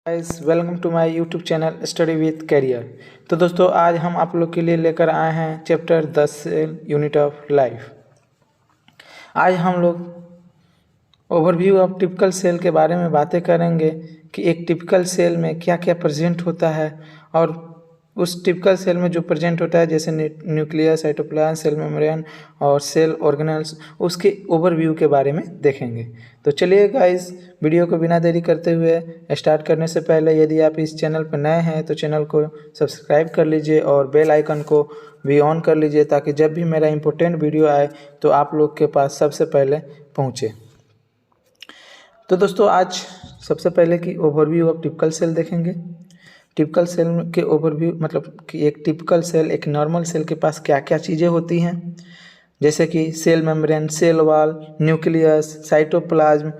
Guys welcome to my YouTube channel study with career. तो दोस्तों आज हम आप लोग के लिए लेकर आए हैं chapter 10 cell unit of life. आज हम लोग ओवरव्यू ऑफ टिपिकल सेल के बारे में बातें करेंगे कि एक टिपिकल सेल में क्या क्या प्रेजेंट होता है और उस टिपिकल सेल में जो प्रेजेंट होता है जैसे न्यूक्लियस, साइटोप्लाज्म, सेल मेम्ब्रेन और सेल ऑर्गेनेल्स, उसके ओवरव्यू के बारे में देखेंगे। तो चलिए गाइस वीडियो को बिना देरी करते हुए स्टार्ट करने से पहले यदि आप इस चैनल पर नए हैं तो चैनल को सब्सक्राइब कर लीजिए और बेल आइकन को भी ऑन कर लीजिए ताकि जब भी मेरा इंपॉर्टेंट वीडियो आए तो आप लोग के पास सबसे पहले पहुँचे। तो दोस्तों आज सबसे पहले की ओवरव्यू ऑफ टिपिकल सेल देखेंगे। टिपिकल सेल के ओवरव्यू मतलब कि एक टिपिकल सेल, एक नॉर्मल सेल के पास क्या क्या चीज़ें होती हैं, जैसे कि cell membrane, cell wall, nucleus, cytoplasm.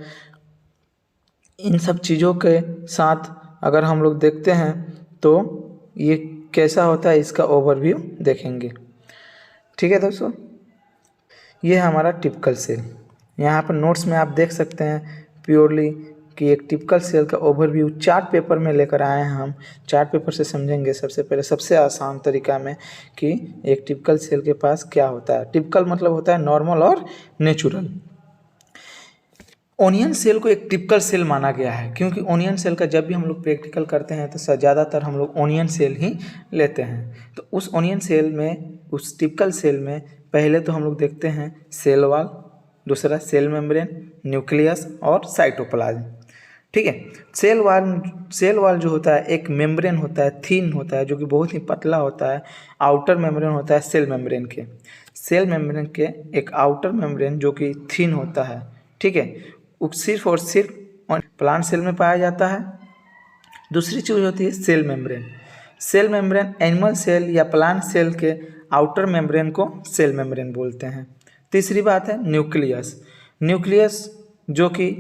इन सब चीज़ों के साथ अगर हम लोग देखते हैं तो ये कैसा होता है इसका ओवरव्यू देखेंगे। ठीक है दोस्तों, ये है हमारा टिपिकल सेल। यहाँ पर नोट्स में आप देख सकते हैं प्योरली कि एक टिपिकल सेल का ओवरव्यू चार्ट पेपर में लेकर आए हैं। हम चार्ट पेपर से समझेंगे सबसे पहले, सबसे आसान तरीका में, कि एक टिपिकल सेल के पास क्या होता है। टिपिकल मतलब होता है नॉर्मल और नेचुरल। ओनियन सेल को एक टिपिकल सेल माना गया है क्योंकि ओनियन सेल का जब भी हम लोग प्रैक्टिकल करते हैं तो ज़्यादातर हम लोग ओनियन सेल ही लेते हैं। तो उस ओनियन सेल में, उस टिपिकल सेल में पहले तो हम लोग देखते हैं सेल वॉल, दूसरा सेल मेम्ब्रेन, न्यूक्लियस और साइटोप्लाज्म। ठीक है, सेल वॉल जो होता है एक मेम्ब्रेन होता है, थीन होता है, जो कि बहुत ही पतला होता है। आउटर मेम्ब्रेन होता है सेल मेम्ब्रेन के, सेल मेम्ब्रेन के एक आउटर मेम्ब्रेन जो कि थीन होता है। ठीक है, वो सिर्फ और सिर्फ प्लांट सेल में पाया जाता है। दूसरी चीज़ होती है cell membrane. Cell membrane animal cell या प्लांट सेल के आउटर मेम्ब्रेन को सेल मेम्ब्रेन बोलते हैं। तीसरी बात है न्यूक्लियस। न्यूक्लियस जो कि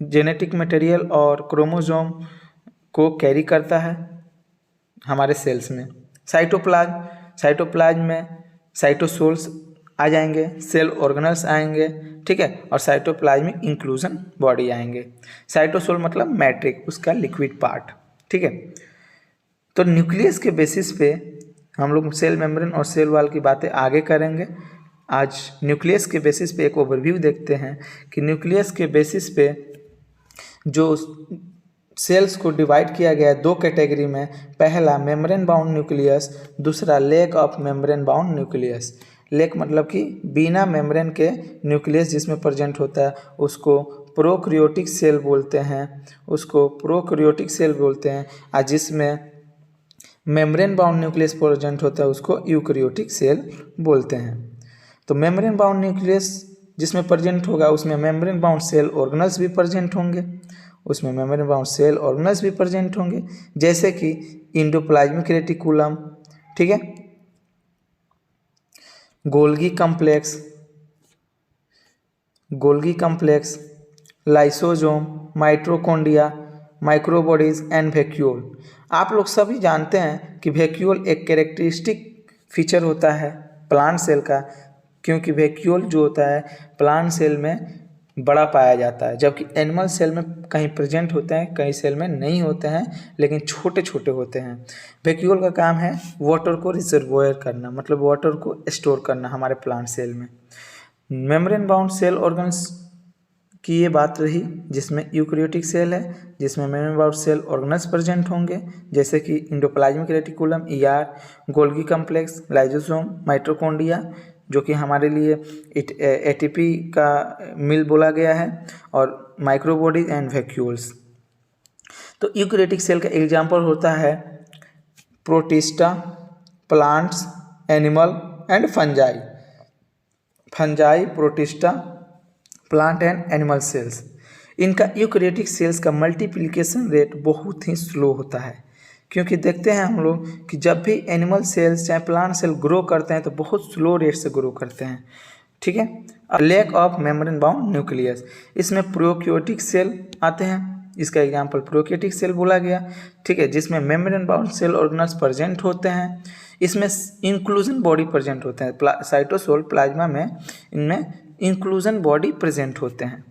जेनेटिक मटेरियल और क्रोमोसोम को कैरी करता है हमारे सेल्स में। साइटोप्लाज्म में साइटोसोल्स आ जाएंगे, सेल ऑर्गेनल्स आएंगे, ठीक है, और साइटोप्लाज्मिक इंक्लूजन बॉडी आएंगे। साइटोसोल मतलब मैट्रिक, उसका लिक्विड पार्ट। ठीक है, तो न्यूक्लियस के बेसिस पे हम लोग सेल मेम्ब्रेन और सेल वॉल की बातें आगे करेंगे। आज न्यूक्लियस के बेसिस पे एक ओवरव्यू देखते हैं कि न्यूक्लियस के बेसिस पे जो सेल्स को डिवाइड किया गया है दो कैटेगरी में। पहला मेम्ब्रेन बाउंड न्यूक्लियस, दूसरा leg of membrane bound nucleus. Leg मतलब कि बिना मेम्ब्रेन के न्यूक्लियस जिसमें प्रेजेंट होता है उसको प्रोकैरियोटिक सेल बोलते हैं, उसको प्रोकैरियोटिक सेल बोलते हैं। और जिसमें मेम्ब्रेन बाउंड न्यूक्लियस प्रेजेंट होता है उसको यूकैरियोटिक सेल बोलते हैं। तो मेम्ब्रेन बाउंड न्यूक्लियस जिसमें प्रेजेंट होगा उसमें मेम्ब्रेन बाउंड सेल ऑर्गेनल्स भी प्रेजेंट होंगे, उसमें मेम्ब्रेन बाउंड सेल ऑर्गेनल्स भी प्रेजेंट होंगे, जैसे कि इंडोप्लाज्मिक रेटिकुलम, ठीक है, Golgi complex, lysosome, mitochondria, microbodies and vacuole. आप लोग सभी जानते हैं कि वैक्यूल एक कैरेक्टरिस्टिक फीचर होता है प्लांट सेल का, क्योंकि वैक्यूल जो होता है प्लांट सेल में बड़ा पाया जाता है, जबकि एनिमल सेल में कहीं प्रेजेंट होते हैं, कहीं सेल में नहीं होते हैं, लेकिन छोटे छोटे होते हैं। वैक्यूल का काम है वाटर को रिजर्वोयर करना, मतलब वाटर को स्टोर करना हमारे प्लांट सेल में। मेम्ब्रेन बाउंड सेल ऑर्गन्स की ये बात रही, जिसमें यूकैरियोटिक सेल है, जिसमें membrane bound cell organelles present होंगे, जैसे कि endoplasmic reticulum, ER, Golgi complex, lysosome, mitochondria, जो कि हमारे लिए एटीपी का मिल बोला गया है, और माइक्रोबॉडीज एंड वैक्यूल्स। तो यूकैरियोटिक सेल का एग्जाम्पल होता है protista, plants, animal and fungi, protista, plant and animal cells. इनका यूकैरियोटिक सेल्स का मल्टीप्लिकेशन रेट बहुत ही स्लो होता है, क्योंकि देखते हैं हम लोग कि जब भी एनिमल सेल्स चाहे प्लांट सेल ग्रो करते हैं तो बहुत स्लो रेट से ग्रो करते हैं। ठीक है, lack of membrane bound nucleus, इसमें प्रोकैरियोटिक सेल आते हैं, इसका एग्जांपल प्रोकैरियोटिक सेल बोला गया। ठीक है, जिसमें membrane bound cell organelles present होते हैं, इसमें इंक्लूजन बॉडी प्रेजेंट होते हैं। साइटोसोल प्लाज्मा में इनमें इंक्लूजन बॉडी प्रेजेंट होते हैं।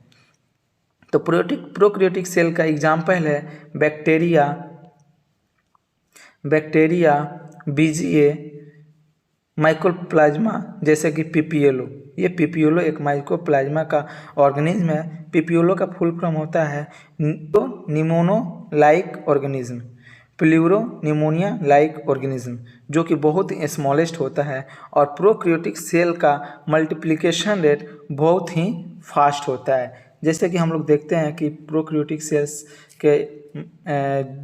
तो प्रोकैरियोटिक सेल का एग्जाम्पल है बैक्टीरिया, बीजीए, माइकोप्लाज्मा, जैसे कि पीपीएलओ। ये पीपीएलओ एक माइकोप्लाज्मा का ऑर्गेनिज्म है। पीपीएलओ का फुल फॉर्म होता है pneumonia like organism, pleuro pneumonia like organism, जो कि बहुत ही स्मॉलेस्ट होता है। और प्रोकैरियोटिक सेल का मल्टीप्लिकेशन रेट बहुत ही फास्ट होता है। जैसे कि हम लोग देखते हैं कि प्रोकैरियोटिक सेल्स के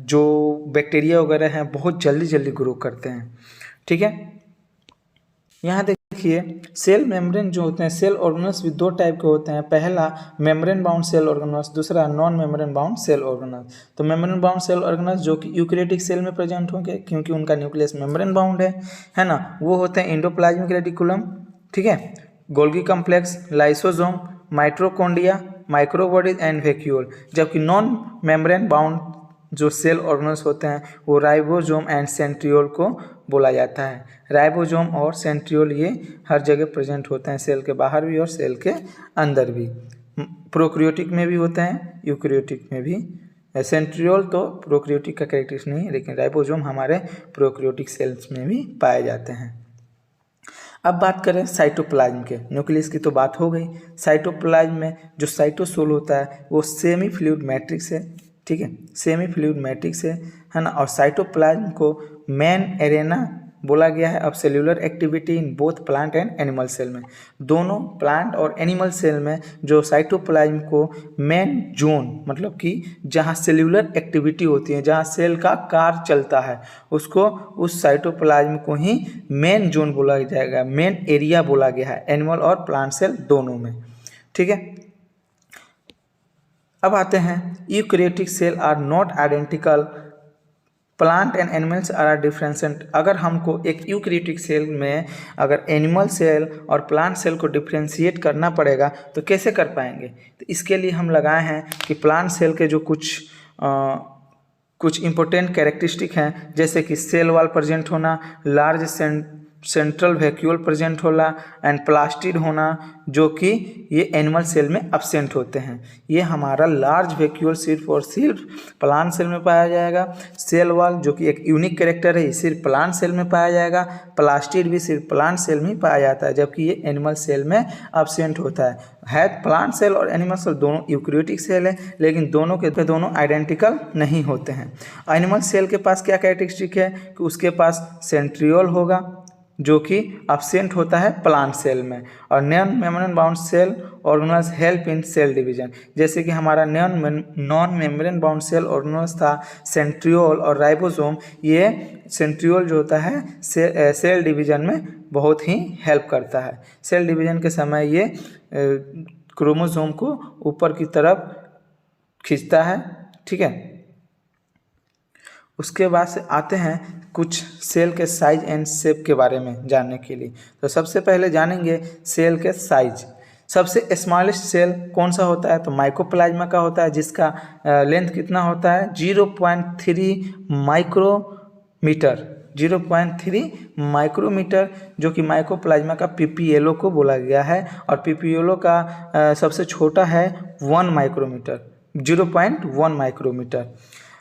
जो बैक्टीरिया वगैरह हैं बहुत जल्दी ग्रो करते हैं। ठीक है, यहाँ देखिए सेल मेम्ब्रेन जो होते हैं, सेल ऑर्गेनल्स भी दो टाइप के होते हैं। पहला मेम्ब्रेन बाउंड सेल ऑर्गेनल्स, दूसरा non membrane bound cell organelles. तो मेम्ब्रेन बाउंड सेल ऑर्गेनल्स जो कि यूकैरियोटिक सेल में प्रेजेंट होंगे क्योंकि उनका न्यूक्लियस मेम्ब्रेन बाउंड है ना, वो होते हैं एंडोप्लाज्मिक रेटिकुलम, ठीक है, Golgi complex, lysosome, mitochondria, microbodies and vacuole. जबकि नॉन मेम्ब्रेन बाउंड जो सेल ऑर्गेनल्स होते हैं वो राइबोसोम एंड सेंट्रियोल को बोला जाता है। राइबोसोम और सेंट्रियोल ये हर जगह प्रेजेंट होते हैं, सेल के बाहर भी और सेल के अंदर भी। प्रोकैरियोटिक में भी होते हैं, यूकैरियोटिक में भी। सेंट्रियोल तो प्रोकैरियोटिक का कैरेक्टरिस्टिक नहीं है, लेकिन राइबोसोम हमारे प्रोकैरियोटिक सेल्स में भी पाए जाते हैं। अब बात करें साइटोप्लाज्म के, न्यूक्लियस की तो बात हो गई। साइटोप्लाज्म में जो साइटोसोल होता है वो सेमी फ्लूइड मैट्रिक्स है, ठीक है, सेमी फ्लूइड मैट्रिक्स है ना। और साइटोप्लाज्म को मेन एरेना बोला गया है अब cellular activity in both plant and animal cell में। दोनों प्लांट और एनिमल सेल में जो साइटोप्लाज्म को मेन जोन, मतलब कि जहाँ सेल्यूलर एक्टिविटी होती है, जहाँ सेल का कार्य चलता है, उसको उस साइटोप्लाज्म को ही मेन जोन बोला जाएगा, मेन एरिया बोला गया है एनिमल और प्लांट सेल दोनों में। ठीक है, अब आते हैं eukaryotic cell are not identical, plant and animals are differentiate. अगर हमको एक यूकैरियोटिक सेल में अगर एनिमल सेल और प्लांट सेल को डिफरेंशिएट करना पड़ेगा तो कैसे कर पाएंगे? तो इसके लिए हम लगाए हैं कि प्लांट सेल के जो कुछ इंपॉर्टेंट कैरेक्टरिस्टिक हैं, जैसे कि सेल वॉल प्रेजेंट होना, लार्ज सेंट्रल वैक्यूल प्रेजेंट होना एंड प्लास्टिड होना, जो कि ये एनिमल सेल में एब्सेंट होते हैं। ये हमारा लार्ज वैक्यूल सिर्फ और सिर्फ प्लांट सेल में पाया जाएगा। सेल वॉल जो कि एक यूनिक कैरेक्टर है, ये सिर्फ प्लांट सेल में पाया जाएगा। प्लास्टिड भी सिर्फ प्लांट सेल में पाया जाता है, जबकि ये एनिमल सेल में एब्सेंट होता है। प्लांट सेल और एनिमल सेल दोनों यूकैरियोटिक सेल है, लेकिन दोनों आइडेंटिकल नहीं होते हैं। एनिमल सेल के पास क्या कैरेक्टरिस्टिक है कि उसके पास सेंट्रियोल होगा जो कि एब्सेंट होता है प्लांट सेल में, और non membrane bound cell organelles help in cell division. जैसे कि हमारा non membrane bound cell organelles था सेंट्रियोल और राइबोसोम। ये सेंट्रियोल जो होता है सेल डिवीजन में बहुत ही हेल्प करता है। सेल डिवीजन के समय ये क्रोमोसोम को ऊपर की तरफ खींचता है। ठीक है, उसके बाद से आते हैं कुछ सेल के साइज एंड शेप के बारे में जानने के लिए। तो सबसे पहले जानेंगे सेल के साइज। सबसे स्मॉलेस्ट सेल कौन सा होता है? तो माइकोप्लाज्मा का होता है, जिसका लेंथ कितना होता है? 0.3 माइक्रोमीटर, 0.3 माइक्रोमीटर, जो कि माइकोप्लाज्मा का पीपीएलओ को बोला गया है। और पीपीएलओ का सबसे छोटा है 1 micrometre, 0.1 micrometre.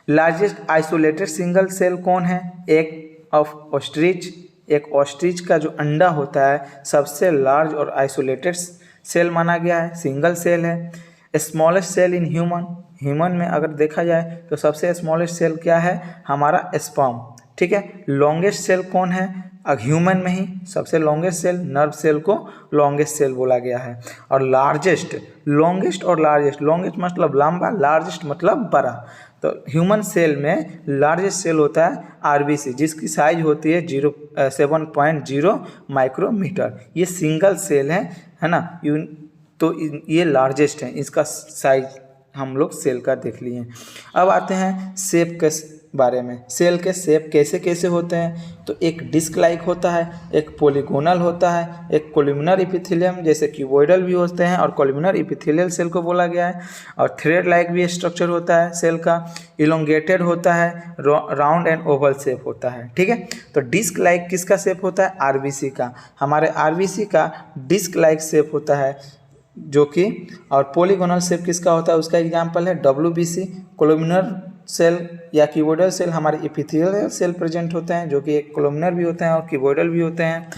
Largest isolated single cell कौन है? एक ऑफ ऑस्ट्रिच। एक ऑस्ट्रिच का जो अंडा होता है सबसे लार्ज और आइसोलेटेड सेल माना गया है, सिंगल सेल है। स्मॉलेस्ट सेल इन ह्यूमन में अगर देखा जाए तो सबसे स्मॉलेस्ट सेल क्या है? हमारा स्पर्म। ठीक है, लॉन्गेस्ट सेल कौन है? ह्यूमन में ही सबसे लॉन्गेस्ट सेल नर्व सेल को लॉन्गेस्ट सेल बोला गया है। और लार्जेस्ट, लॉन्गेस्ट और लार्जेस्ट, लॉन्गेस्ट मतलब लंबा, लार्जेस्ट मतलब बड़ा। तो ह्यूमन सेल में लार्जेस्ट सेल होता है आरबीसी, जिसकी साइज होती है 7.0 माइक्रोमीटर। ये सिंगल सेल है ना, तो ये लार्जेस्ट है, इसका साइज हम लोग सेल का देख लिए। अब आते हैं शेप के बारे में। सेल के शेप कैसे कैसे होते हैं? तो एक डिस्क लाइक होता है, एक पॉलीगोनल होता है, एक कोलुमिनर एपिथेलियम जैसे क्यूबॉइडल भी होते हैं और कोलुमिनर एपिथेलियल सेल को बोला गया है। और थ्रेड लाइक भी स्ट्रक्चर होता है सेल का, इलोंगेटेड होता है, राउंड एंड ओवल शेप होता है। ठीक है, तो डिस्क लाइक किसका शेप होता है? आरबीसी का। हमारे आरबीसी का डिस्क लाइक शेप होता है, जो कि और पॉलीगोनल शेप किसका होता है, उसका एग्जाम्पल है WBC, कोलुमिनर सेल या क्यूबोइडल सेल हमारे एपिथेलियल सेल प्रेजेंट होते हैं, जो कि एक कोलुमिनर भी होते हैं और क्यूबोइडल भी होते हैं।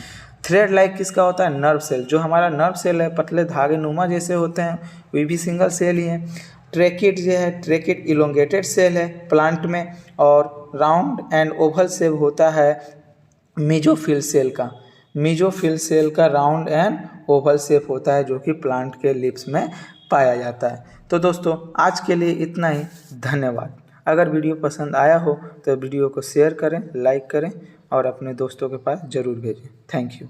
थ्रेड लाइक किसका होता है, नर्व सेल, जो हमारा नर्व सेल है पतले धागे नुमा जैसे होते हैं, वे भी सिंगल सेल ही हैं। ट्रैकिड जो है, ट्रैकिड इलोंगेटेड सेल है प्लांट में, और राउंड एंड ओवल शेप होता है मीजोफिल सेल का। मीजोफिल सेल का राउंड एंड ओवल शेप होता है, जो कि प्लांट के लिप्स में पाया जाता है। तो दोस्तों आज के लिए इतना ही, धन्यवाद। अगर वीडियो पसंद आया हो तो वीडियो को शेयर करें, लाइक करें और अपने दोस्तों के पास ज़रूर भेजें। Thank you.